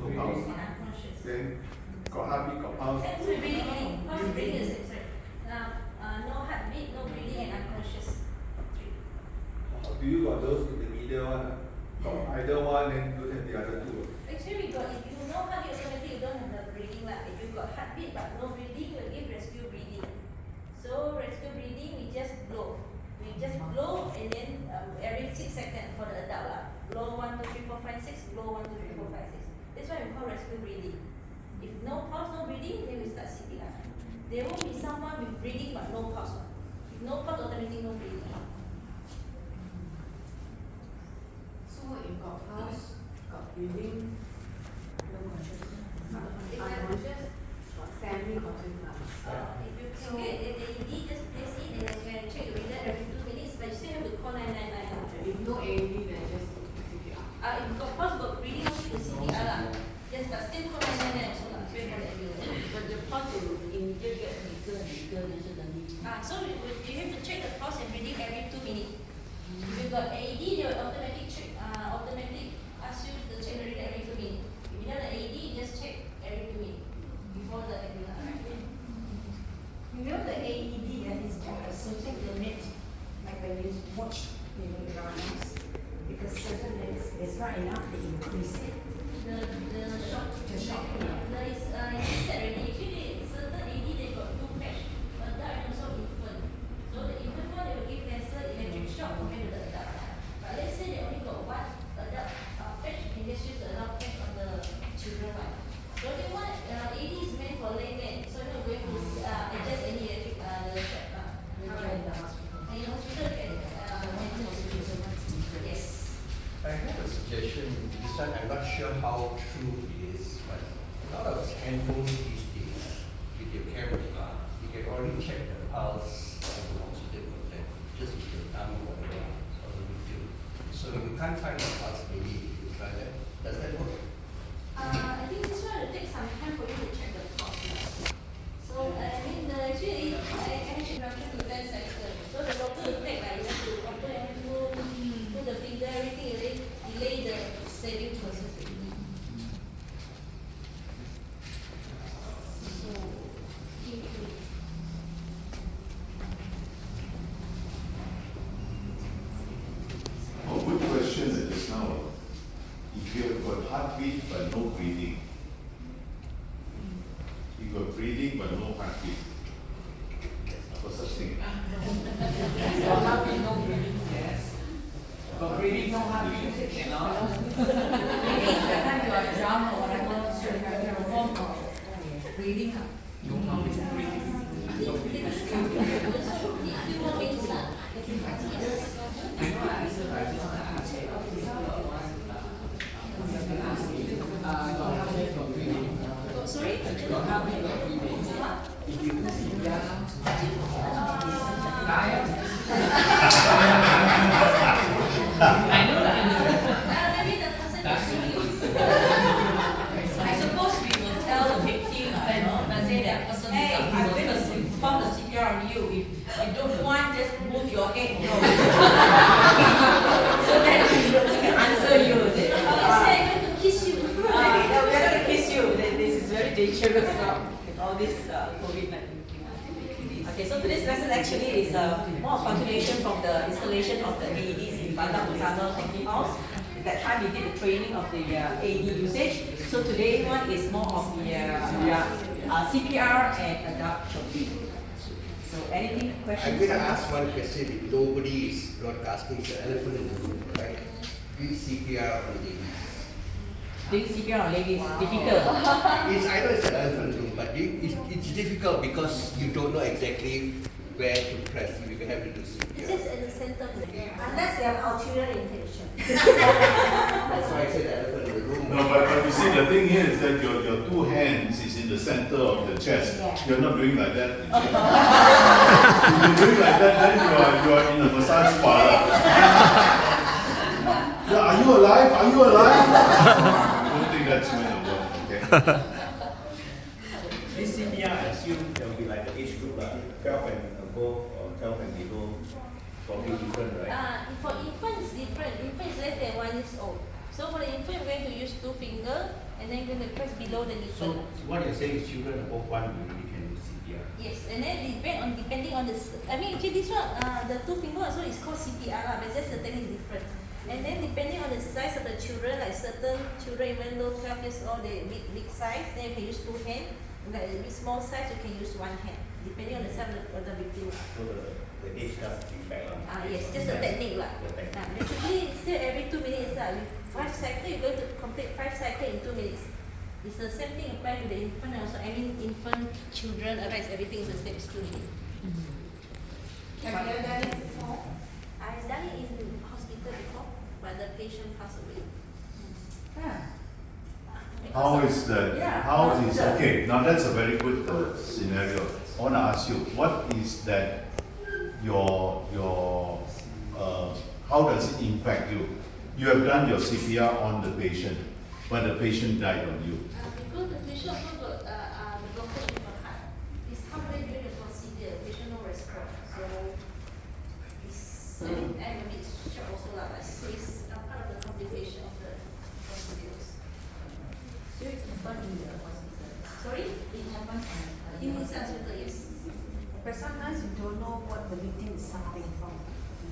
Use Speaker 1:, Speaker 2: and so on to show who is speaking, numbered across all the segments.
Speaker 1: No pulse. Then got heartbeat, got pulse.
Speaker 2: Breathing. Pulse breathing is sorry. No heartbeat, no breathing, and unconscious. 3.
Speaker 1: Do you got those in the middle one? Got either one, then don't have the other two.
Speaker 2: Actually, we got, if you know heartbeat automatic, you don't have the breathing lah. If you got heartbeat but no breathing, we'll give rescue breathing. So rescue breathing, we just blow. We just blow and then every 6 seconds for the adult lah. Blow 1, 2, 3, 4, 5, 6. Blow 1, 2, 3, 4, 5, 6. That's why we call rescue breathing. If no pulse, no breathing, then we start CPR. There won't be someone with breathing but no pulse. If no pulse, automatic no breathing.
Speaker 3: So if got pulse, got breathing, no consciousness. Unconscious, got semi-conscious.
Speaker 2: If you can get the AED, just place it and then you can check the breather every 2 minutes, but you still have to call 999.
Speaker 3: If no AED, then just CPR.
Speaker 2: If you got pulse, got breathing, only to CPR lah. Yes, but still call 999 also lah. Wait for the ambulance.
Speaker 4: But the pulse will immediately get weaker and weaker suddenly.
Speaker 2: So you have to check the pulse and breathing every 2 minutes. If you got AED, they will automatic check, automatic ask you to check the breathing every 2 minutes. If you don't have AED, just check every 2 minutes before the ambulance arrives.
Speaker 5: You know the AED is kind of certain limit, like when you watch dramas, because certain limits is not enough to increase it.
Speaker 2: The shock.
Speaker 5: The shock.
Speaker 2: There is said already. Actually, certain AED they got 2 patch, adult and also infant. So the infant one they will give lesser electric shock compared to the adult. But let's say they only got 1 adult patch, you can just use the adult patch on the children one. The only one AED is meant for layman, so you're not going to adjust any electric the shock.
Speaker 4: In the hospital.
Speaker 2: And in hospital you can yes.
Speaker 6: I have a suggestion. This one I'm not sure how true it is, but a lot of handphones these days with your camera, you can already check the pulse of the oxygen content just with your thumb or whatever or the video. So if you can't find the pulse, maybe you try that. Does that work?
Speaker 2: I think this one will take some time for you to check the pulse. So actually I actually event sector. So the doctor will take like you have to open your handphone, put the finger, everything, delay the saving process.
Speaker 1: Oh, good question just now. If you have got heartbeat but no breathing, you got breathing but no heartbeat. What's such thing?
Speaker 4: So heartbeat, no breathing, yes. But breathing, no heartbeat, you know.
Speaker 3: Maybe that time you are drunk or whatever, so you have a form of breathing.
Speaker 4: No heartbeat, breathing.
Speaker 2: Sorry?
Speaker 4: Got heartbeat, got breathing. If you do CPR, I know that.
Speaker 2: Maybe the person I suppose we will tell the victim, and say that person, hey, I'm going to perform the CPR on you. If you don't want, just move your head. No. So that we can answer you. Say, I'm going to kiss you. We're going to kiss you. This is very dangerous now. All this COVID-19. Okay, so today's lesson actually is more of continuation from the installation of the AEDs in Bandar Utama Thank House. At that time we did the training of the AED usage. So today one is more of the CPR and adult choking. So anything, questions?
Speaker 6: I'm going to ask one question. If nobody is broadcasting, it's the elephant in the room, right? Do CPR on ladies?
Speaker 4: Doing CPR on ladies is difficult.
Speaker 6: I know it's an elephant room, but it's difficult because you don't know exactly where to press. You have to do CPR.
Speaker 2: This is in the center.
Speaker 5: Unless they have ulterior intention.
Speaker 6: That's why I said elephant in the room.
Speaker 1: No, but you see, the thing here is that your 2 hands is in the center of the chest.
Speaker 5: Yeah.
Speaker 1: You're not doing like that. If you're doing like that, then you are in a massage spa. Yeah, are you alive? Are you alive? I don't think that's going to work, okay?
Speaker 7: This CPR, I assume there will be like the age group, 12 and above or 12 and below, probably different, right?
Speaker 2: For infant it's different. Infant is less than 1 year old. So for the infant, we're going to use 2 fingers and then going to press below the
Speaker 7: So
Speaker 2: nipple.
Speaker 7: what you're saying is children above 1 already can do CPR.
Speaker 2: Yes, and then depending on the, I mean actually this one, the 2 finger also is called CPR lah, but just the technique is different. And then depending on the size of the children, like certain children even though 12 years old, they big size, then you can use 2 hands. Like a bit small size, you can use 1 hand, depending on the size of the victim.
Speaker 7: So the age does impact.
Speaker 2: Yes, just the technique lah.
Speaker 7: The technique.
Speaker 2: Basically, still every 2 minutes lah. With 5 cycles, you're going to complete 5 cycles in 2 minutes. It's the same thing applied to the infant also. I mean, infant, children, arise, everything is the same. It's 2 minutes.
Speaker 5: Have you done it before?
Speaker 2: I've done it in hospital before, but the patient passed away.
Speaker 1: How is that?
Speaker 5: Yeah.
Speaker 1: How is okay? Now that's a very good scenario. I want to ask you, what is that? How does it impact you? You have done your CPR on the patient, but the patient died on you.
Speaker 2: Because the patient also got the blockage in the heart. It's halfway during the procedure, patient no response. So it's I'm a bit shocked also lah. But it's part of the complication of the procedures.
Speaker 5: So it happened in the hospital.
Speaker 2: Sorry?
Speaker 5: It happened
Speaker 2: In this hospital, yes.
Speaker 5: But sometimes you don't know what the victim is suffering from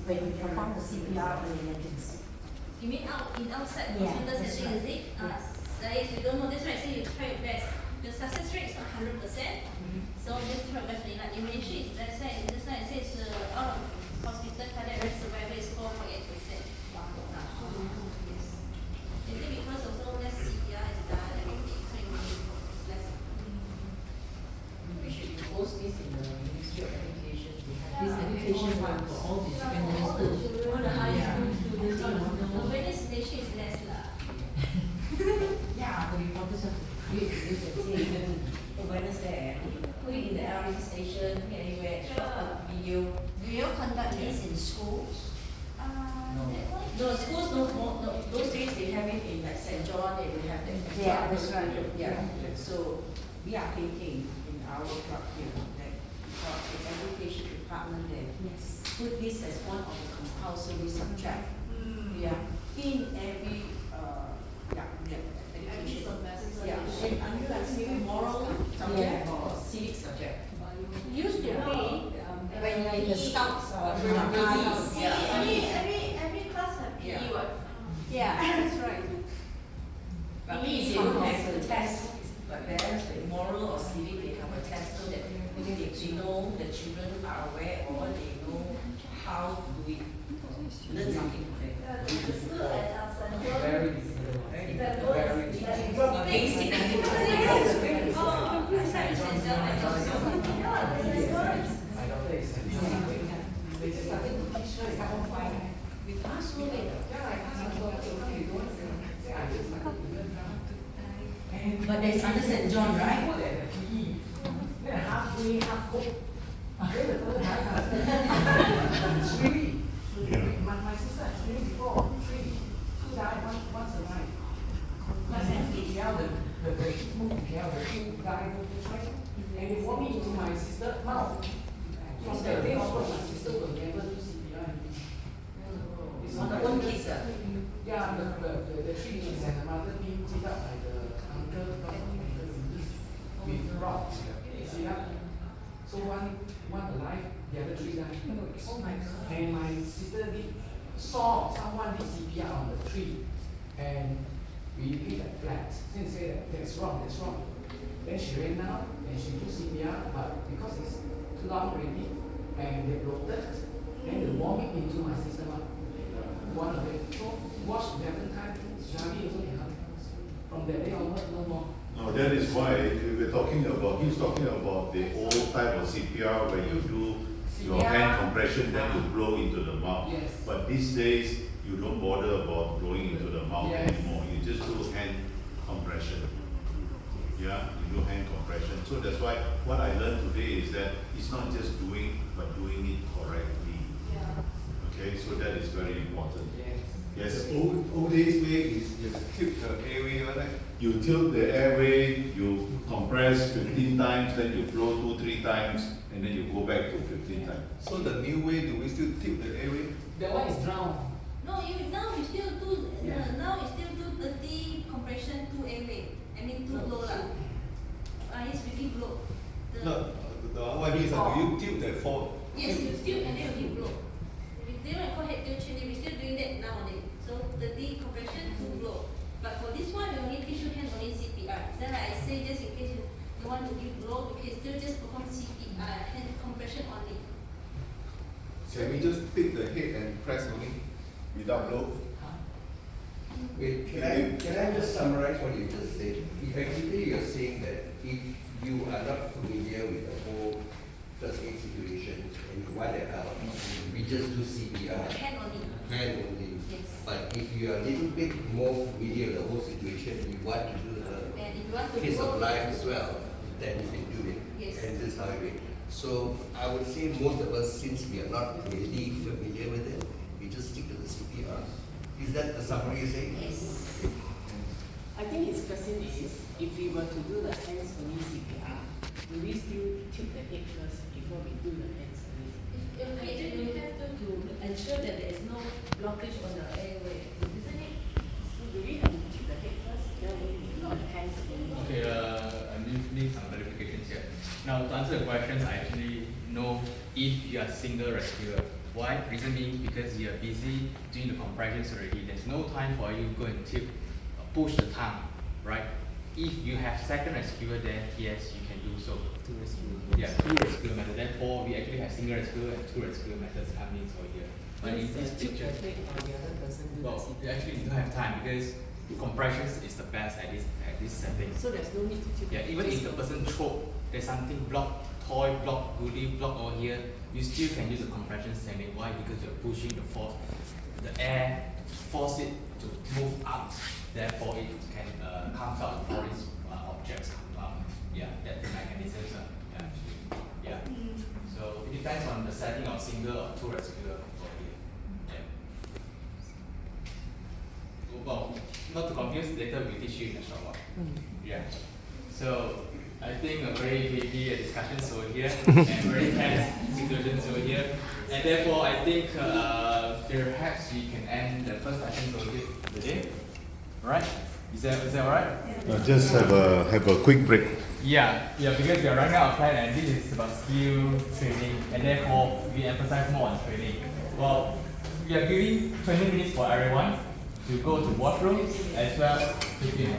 Speaker 5: when you perform the CPR or emergency.
Speaker 2: You mean outside
Speaker 5: Yeah,
Speaker 2: hospital
Speaker 5: that's
Speaker 2: setting, is it?
Speaker 5: right.
Speaker 2: Like you don't know, that's why I say you try your best. The success rate is not 100%. So just try your best. Like immunity, that's why I say it's out of hospital cardiac arrest survival is 4.8%. Yes. I think because also less CPR is done, everything, so immunity is less.
Speaker 8: We should impose this in the Ministry of Education. We have this education one for all the secondary schools.
Speaker 2: All the high
Speaker 8: Yeah.
Speaker 2: school students, awareness ratio is less lah.
Speaker 8: Yeah, the reporters have to create this and say awareness there. Put it in the LRT station, put it anywhere, shot a video.
Speaker 5: Do you conduct this in schools?
Speaker 8: No, schools no, those days they have it in like St. John, they will have that.
Speaker 5: Yeah, that's right.
Speaker 8: Yeah, so we are thinking in our club here that the education department there.
Speaker 5: Yes.
Speaker 8: Put this as one of the compulsory subject. Yeah, in every, education. Yeah, and are you like saying moral subject or civic subject?
Speaker 2: Used to be,
Speaker 5: When you're in the scouts or
Speaker 2: every class have PE
Speaker 8: Yeah.
Speaker 2: what?
Speaker 5: Yeah.
Speaker 2: That's right.
Speaker 8: But me, they don't have the test, but whereas the moral or civic, they have a test so that they know the children are aware or they know how to do it. Learn something from them.
Speaker 2: The school at St. John.
Speaker 4: Very
Speaker 8: Basic.
Speaker 2: Oh, that's right, St. John.
Speaker 4: I don't think it's
Speaker 8: We pass through it. But there's under St. John, right?
Speaker 4: halfway, half cooked. My sister has been before, 3. 2 died, one survived. Last time KL, the kids moved to KL, the 2 died, and they brought me into my sister's mouth. From that day onwards, my sister will never do CPR anymore. It's
Speaker 8: On the own kids,
Speaker 4: Yeah, the 3 kids and the mother being beat up by the uncle, with rods. See that? So one alive, the other 3 died.
Speaker 8: Oh my God.
Speaker 4: And my sister saw someone did CPR on the tree, and we leave it flat. Since say that that's wrong. Then she ran down and she do CPR, but because it's too long already, and they bloated, then they vomit into my sister mouth. One of them. So wash 11 times, Shami also can help. From that day onward, no more.
Speaker 1: No, that is why he's talking about the old type of CPR where you do your hand compression, then you blow into the mouth.
Speaker 4: Yes.
Speaker 1: But these days, you don't bother about blowing into the mouth
Speaker 4: Yes.
Speaker 1: anymore. You just do hand compression. Yeah, you do hand compression. So that's why what I learned today is that it's not just doing, but doing it correctly. Okay, so that is very important. Yes.
Speaker 7: Old days way is you tilt the airway, right?
Speaker 1: You tilt the airway, you compress 15 times, then you blow 2-3 times, and then you go back to 15 times.
Speaker 7: So the new way, do we still tilt the airway?
Speaker 4: That one is drown.
Speaker 2: No, now you still do
Speaker 4: Yeah.
Speaker 2: now you still do 30 compression 2 airway.
Speaker 5: do blow lah. Yes, we give blow.
Speaker 7: No, what I mean is that do you tilt that forward?
Speaker 5: Yes, you still and then you give blow. If they don't call head tilt chin, we still doing that nowadays. So the decompression to blow. But for this one, we only teach you hands only CPR. Then like I say, just in case you want to give blow, you can still just perform CPR, hand compression only.
Speaker 1: Can we just pick the head and press only without blow?
Speaker 6: Wait, can I just summarize what you just said? Effectively, you're saying that if you are not familiar with the whole first aid situation and you want to help, we just do CPR.
Speaker 5: Hand only.
Speaker 6: Hand only.
Speaker 5: Yes.
Speaker 6: But if you are a little bit more familiar with the whole situation, you want to do
Speaker 5: And if you want
Speaker 6: the
Speaker 5: to
Speaker 6: case
Speaker 5: blow,
Speaker 6: of life as well, then you can do it.
Speaker 5: Yes.
Speaker 6: And this is how it is. So I would say most of us, since we are not really familiar with it, we just stick to the CPR. Is that the summary you're saying?
Speaker 5: yes.
Speaker 9: I think his question is, if we were to do the hands only CPR, do we still tilt the head first before we do the hands only CPR?
Speaker 8: Okay, you have to ensure that there is no blockage on the airway, isn't it?
Speaker 9: So do we have to tilt the head first, then we do the hands only?
Speaker 10: Okay, I need some clarifications here. Now, to answer the questions, I actually know if you are single rescuer. Why? Reason being because you are busy doing the compressions already. There's no time for you to go and tilt, push the tongue, right? If you have second rescuer, then yes, you can do so.
Speaker 9: Two rescue.
Speaker 10: Yeah, two rescuer method. Therefore, we actually have single rescuer and two rescuer methods coming for here. But in this
Speaker 9: tilt
Speaker 10: picture,
Speaker 9: the head or the other person do
Speaker 10: well,
Speaker 9: the
Speaker 10: you
Speaker 9: CPR?
Speaker 10: actually don't have time because compressions is the best at this setting.
Speaker 9: So there's no need to tilt.
Speaker 10: Yeah, even if the person choke, there's something block, toy block, goodie block over here, you still can use the compression technique. Why? Because you're pushing the force, the air, force it to move up. Therefore, it can come out foreign objects come out. Yeah, that's the mechanism. Yeah. So it depends on the setting of single or two rescuer over here. Yeah. Well, not to confuse, later we teach you in a short while. Yeah. So I think a very heavy discussions over here and very tense situations over here. And therefore I think perhaps we can end the first session over here today. Right? Is that alright?
Speaker 1: Just have a quick break.
Speaker 10: Yeah, because we are running out of time and this is about skill training and therefore we emphasize more on training. Well, we are giving 20 minutes for everyone to go to washroom as well 15.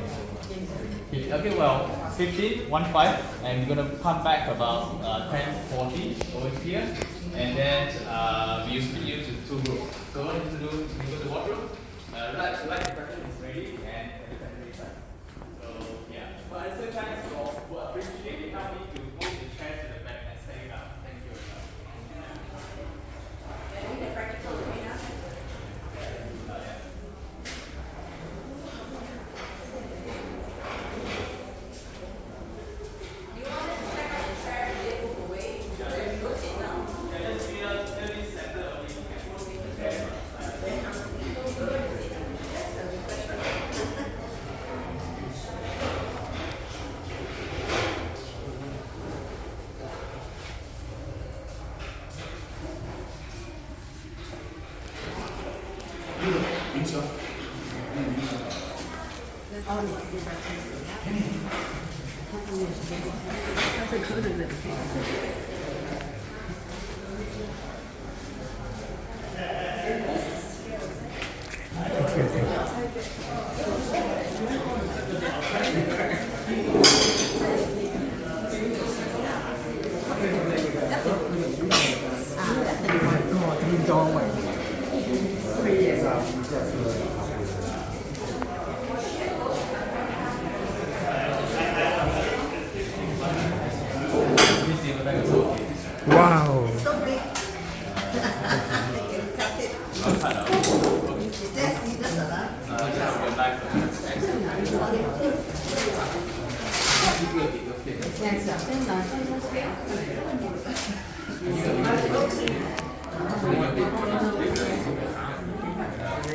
Speaker 10: Okay, well, 15, 1-5, and we're gonna come back about 10:40 over here, and then we will split you to two groups. So what you need to do, you go to washroom, light depression is ready, and everything is ready. So yeah, but at the same time, so we'll appreciate it help me to move the chair to the back and set it up. Thank you.
Speaker 11: Wow.
Speaker 10: Okay.